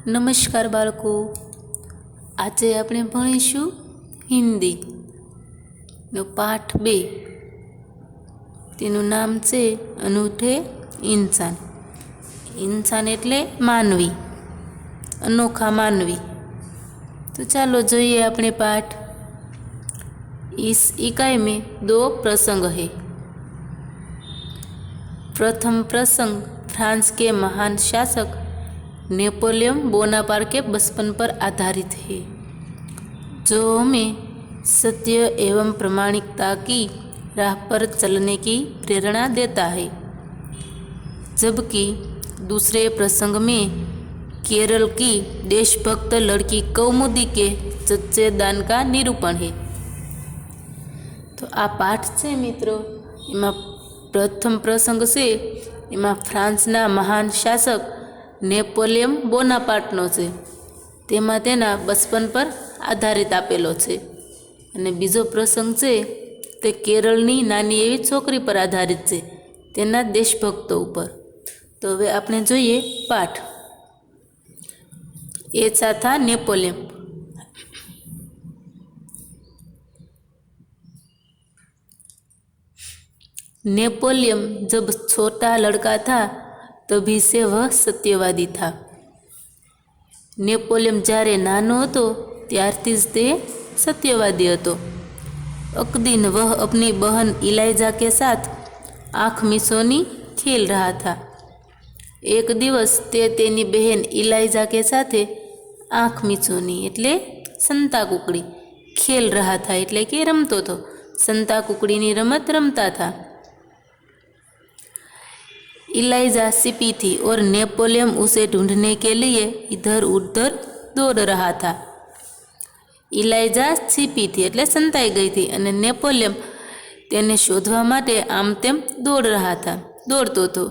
નમસ્કાર બાળકો, આજે આપણે ભણીશું હિન્દી નો પાઠ 2. તેનું નામ છે અનૂઠે ઇન્સાન. ઇન્સાન એટલે માનવી, અનોખા માનવી. तो चलो જોઈએ अपने पाठ. इस इकाई में 2 प्रसंग है. प्रथम प्रसंग फ्रांस के महान शासक नेपोलियन बोनापार्ट के बचपन पर आधारित है, जो हमें सत्य एवं प्रामाणिकता की राह पर चलने की प्रेरणा देता है. जबकि दूसरे प्रसंग में केरल की देशभक्त लड़की कौमुदी के सच्चे दान का निरूपण है. तो आ पाठ से मित्रों एमा प्रथम प्रसंग से एमा फ्रांसना महान शासक नेपोलियन बोनापार्टनो छे, तेमां तेना बचपन पर आधारित आपेलो छे. अने बीजो प्रसंग छे ते केरळनी नानी एवी छोकरी पर आधारित छे, तेना देशभक्तो उपर. तो हवे आपणे जोईए पाठ. ऐसा था नेपोलियन. नेपोलियन जब छोटा लड़का था तभी से वह सत्यवादी था. नेपोलियन જ્યારે નાનો હતો ત્યારથી જ તે સત્યવાદી હતો. एक दिन वह अपनी बहन इलाइजा के साथ आँख मिचोनी खेल रहा था. एक दिवस ते तेनी बहन इलाइजा के साथे आँख मिचोनी एटले संता कुकड़ी खेल रहा था, एटले के रमतो तो संता कुकड़ीनी रमत रमता था. इलाइजा छिपी थी और नेपोलियन उसे ढूंढने के लिए इधर उधर दौड़ रहा था. इलाइजा छिपी थी एटले संताई गई थी अने नेपोलियन तेने शोधवा माटे आम तेम दौड़तो तो.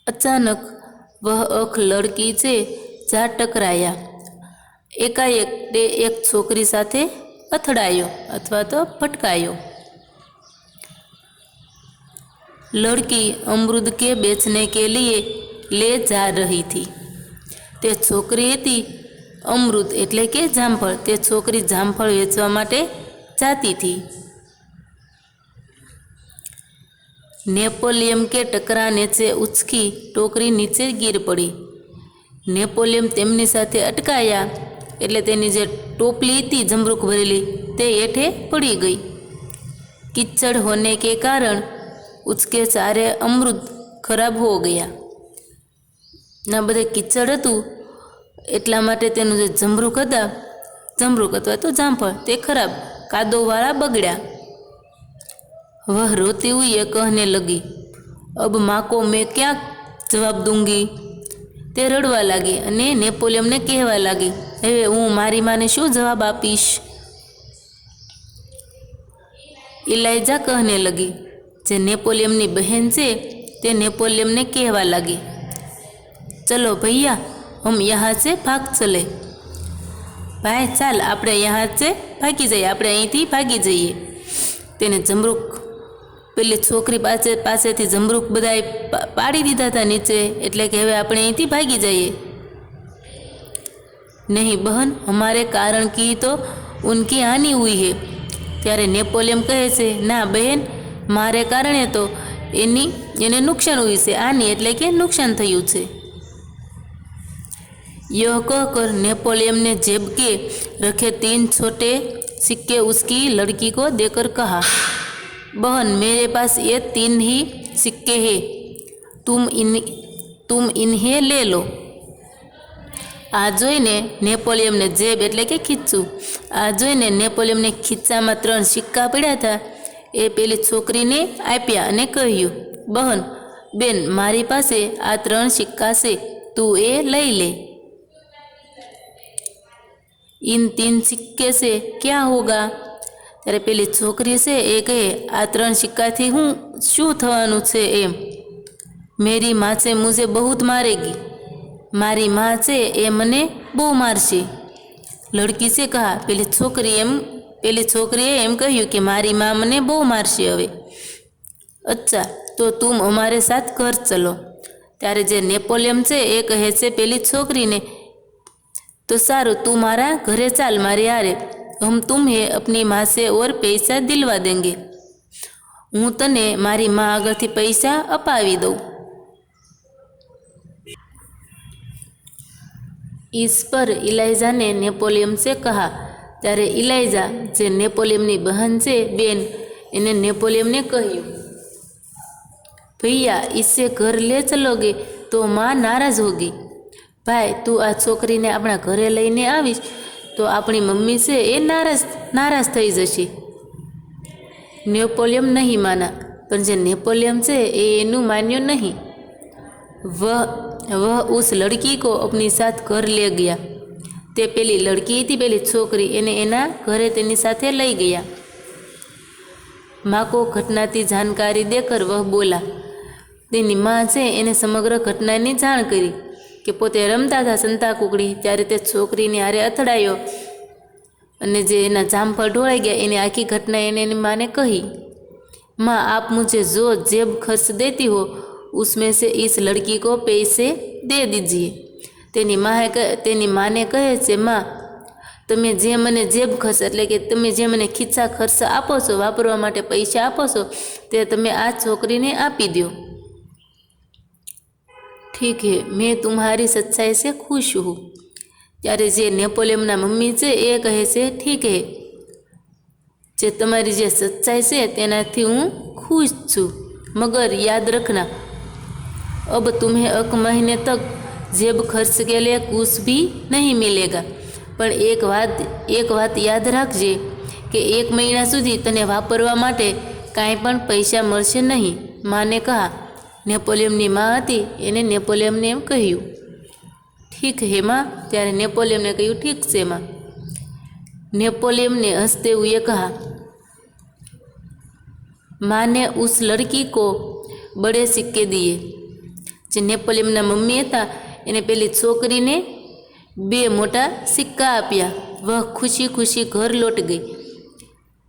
अचानक वह एक लड़की से जा टकराया. एकाएक ते एक छोकरी साथे અથડાયો अथवा तो फटकायो. लड़की अमरूद के बेचने के लिए ले जा रही थी. ते छोकरी थी अमरूद एटले के जामफळ. ते छोकरी जामफळ वेचवा माटे जाती थी. नेपोलियन के टकराने से उचकी टोकरी नीचे गिर पड़ी. नेपोलियन तेमनी साथे अटकाया एटले तेनी जे टोपली थी जमरूक भरेली ते हेठे पड़ी गई. कीचड़ होने के कारण उसके सारे अमरूद खराब हो गया. ना बधे कीचड़ हतुं एटला माटे तेनुं जे जमरूक अथवा तो जामफळ ते खराब कादोवाळा बगड्या. वह रोती हुई ये कहने लगी, अब माँ को मैं क्या जवाब दूंगी. ते रड़वा लागी अने नेपोलियन ने कहेवा लागी, હવે હું મારી માને શું જવાબ આપીશ. इलाइजा कहने लगी. जे नेपोलियननी बहन छे ते नेपोलियन ने कहेवा लगी, चलो भैया हम यहाँ से भाग चले. भाई चाल આપણે यहाँ से भागी जाइए, આપણે અહીંથી ભાગી જઈએ. તેને જમરૂક પેલી છોકરી પાસેથી જમરૂક બધાએ પાડી દીધા હતા નીચે, એટલે કે હવે આપણે અહીંથી ભાગી જઈએ. नहीं बहन, हमारे कारण की तो उनकी हानि हुई है. त्यारे नेपोलियन कहे छे, ना बहन मारे कारणे तो एने नुकसान हुई से. हानि एटले के नुकसान थयुं छे. यह कहकर नेपोलियन ने जेब के रखे 3 छोटे सिक्के उसकी लड़की को देकर कहा, बहन मेरे पास ये 3 ही सिक्के हैं, तुम इन्हें ले लो. आ जोईने नेपोलियन ने जेब एटले के खीच्चू. आ जोईने नेपोलियन ने खीच्चामां 3 सिक्का पड्या था ए पेली छोकरीने आप्या अने कह्युं, बहन बेन मारी पासे आ 3 सिक्का छे, तू ए लई ले. इन 3 सिक्के से क्या होगा. त्यारे पेली छोकरी छे ए कहे, आ 3 सिक्का थी हूँ शुं थवानुं छे एम. मेरी माँ से मुझे बहुत मारेगी. मारी माँ से ए मने बहु मारशे. लड़की से कहा. पेली छोकरीए एम कह्युं कि मारी माँ मने बहु मारशे. हवे अच्छा तो तुम हमारे साथ घर चलो. ત્યારે જે નેપોલિયન છે એ કહે છે પેલી છોકરીને, તો સારું, તું મારા ઘરે ચાલ મારી હારે, હમ તુમ્हें अपनी माँ से और पैसा दिलवा देंगे। હું તને મારી મા આગળથી પૈસા અપાવી દઉં। इस पर इलाइजा ने नेपोलियन से कहा। ત્યારે ઇલાઇઝા જે નેપોલિયનની બહેન છે બેન, એને નેપોલિયનને કહ્યું, ભૈયા इससे घर ले चलोगे तो माँ नाराज होगी। ભાઈ, તું આ છોકરીને આપણા ઘરે લઈને આવીશ તો આપણી મમ્મી છે એ નારાજ થઈ જશે। નેપોલિયન નહીં માના, પણ જે નેપોલિયન છે એ એનું માન્યું નહીં। वह उस लड़की को अपनी साथ घर ले गया। તે પેલી લડકી હતી, પેલી છોકરી, એને એના ઘરે તેની સાથે લઈ ગયા। माँ को घटना की जानकारी देकर वह बोला। તેની માં છે એને સમગ્ર ઘટનાની જાણ કરી કે પોતે રમતા હતા સંતા કુકડી, ત્યારે તે છોકરીની હારે અથડાયો અને જે એના જામફળ ઢોળાઈ ગયા એની આખી ઘટના એને એની માને કહી। माँ, आप मुझे जो जेब खर्च देती हो उसमें से इस लड़की को पैसे दे दीजिए। તેની માને કહે છે, માં, તમે જે મને જેબ ખર્ચ એટલે કે તમે જે મને ખિસ્સા ખર્ચ આપો છો, વાપરવા માટે પૈસા આપો છો, તે તમે આ છોકરીને આપી દો। ઠીક હે, મેં तुम्हारी सच्चाई से खुश हूँ। ત્યારે જે નેપોલિયનના મમ્મી છે એ કહે છે, ઠીક હે, જે તમારી જે સચ્ચાઈ છે તેનાથી હું ખુશ છું, મગર યાદ રખના, अब तुम्हें एक महीने तक जेब खर्च के लिए कुछ भी नहीं मिलेगा। પણ એક વાત યાદ રાખજે કે 1 મહિના સુધી તને વાપરવા માટે કાંઈ પણ પૈસા મળશે નહીં। માને કહા। નેપોલિયનની માં હતી એને નેપોલિયનને એમ કહ્યું, ઠીક હે माँ। ત્યારે નેપોલિયનને કહ્યું, ઠીક છે माँ। नेपोलियन ने हंसते हुए कहा। माँ ने उस लड़की को बड़े सिक्के दिए। જે નેપોલિયનના મમ્મી હતા એને પેલી છોકરીને 2 મોટા સિક્કા આપ્યા। વહ ખુશી ખુશી ઘર લौट ગઈ।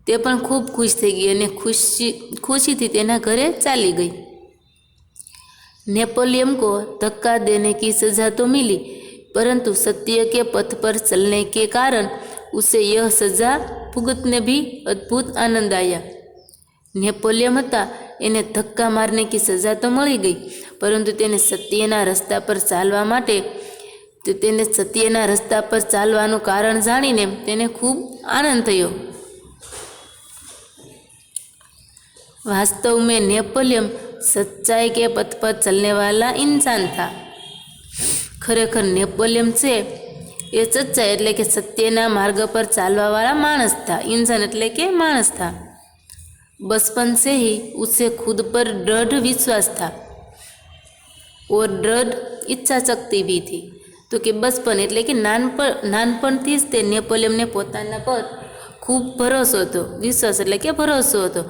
તે પણ ખૂબ ખુશ થઈ ગઈ અને ખુશીથી તેના ઘરે ચાલી ગઈ। नेपोलियन को धक्का देने की सज़ा तो मिली, परंतु सत्य के पथ पर चलने के कारण उसे यह सज़ा भुगतने भी अद्भुत आनंद आया। नेपोलियन હતા એને ધક્કા મારને કી સજા તો મળી ગઈ, પરંતુ તેને સત્યના રસ્તા પર ચાલવા માટે તેને સત્યના રસ્તા પર ચાલવાનું કારણ જાણીને તેને ખૂબ આનંદ થયો। वास्तव में नेपोलियन सच्चाई के पथ पर चलने वाला इंसान था। खरेखर नेपोलियन से ये सच्चाई એટલે કે સત્યના માર્ગ પર ચાલવાવાળા માણસ था। इंसान એટલે કે માણસ था। बचपन से ही उसे खुद पर दृढ़ विश्वास था और दृढ़ इच्छा शक्ति भी थी। तो कि बचपन એટલે કે નાનપણથી જ તે નેપોલિયનને પોતાના પર ખૂબ ભરોસો હતો। વિશ્વાસ એટલે કે ભરોસો હતો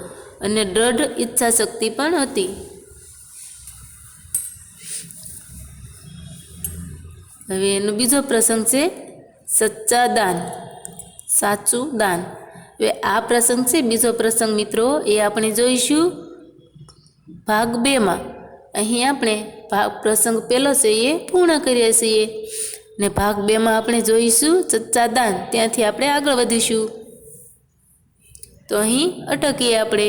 અને દૃઢ ઈચ્છા શક્તિ પણ હતી। હવે એનો બીજો પ્રસંગ છે સચ્ચા દાન, સાચું દાન। હવે આ પ્રસંગ છે બીજો પ્રસંગ મિત્રો એ આપણે જોઈશું ભાગ 2માં। અહીં આપણે પ્રસંગ પહેલો છે એ પૂર્ણ કરીએ છીએ ને ભાગ 2માં આપણે જોઈશું સચ્ચા દાન, ત્યાંથી આપણે આગળ વધીશું। તો અહીં અટકીએ આપણે।